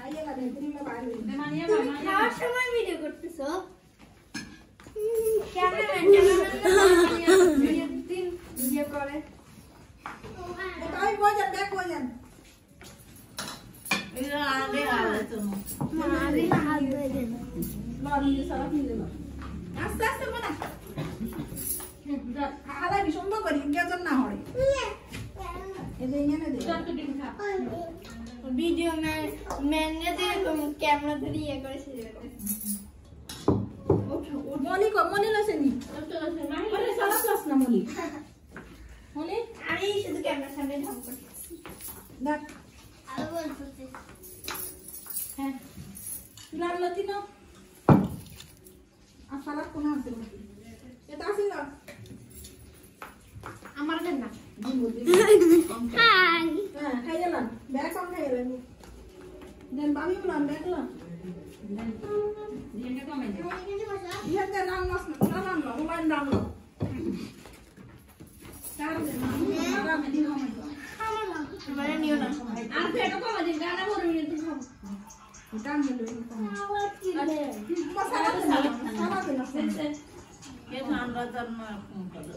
খাইয়ে লাগে তুমি বাইরে হইবে মানিয়া তুমি মামা খাওয়ার সময় ভিডিও করতেছো ক্যামেরাম্যান ভিডিও করে তাই বলেন দেখ বলেন এরা আগে আলে তো মারি হাত ধরে দেন লরি সারা কিনে দাও আস্তে আস্তে বনা খালা বিসম্ব করি কেজন না হয় এদের এনে দে যত দিন খা ভিডিও ম্যানে যে ক্যামেরা ধরে ইয়ে করেছে মলি কো মলি লসেনি তো আছে মাই মলি সারা ক্লাস না মলি মলি আমি শুধু ক্যামেরার সামনে ঢং করতেছি দেখ আর বলতেছি হ্যাঁ লাল লতি না আর সারা কোন আছে এটা আছে না আমার দেন না হাই হ্যাঁ খাইলাম ব্যাগ কম খাইলাম দেন বাবি বলাম ব্যাগ লা দিনটা কমে দে ইয়া দে রাম মাস না রাম লো মোবাইল রাম লো চার দে না রাম দিন কমে দাও মানে নিও না আর পেটো কমে দিন গানা ভরে নিতে খাবো এটা নিলো আবার কি রে মশলা সারা দে না কে ঠান্ডা জন্ম করে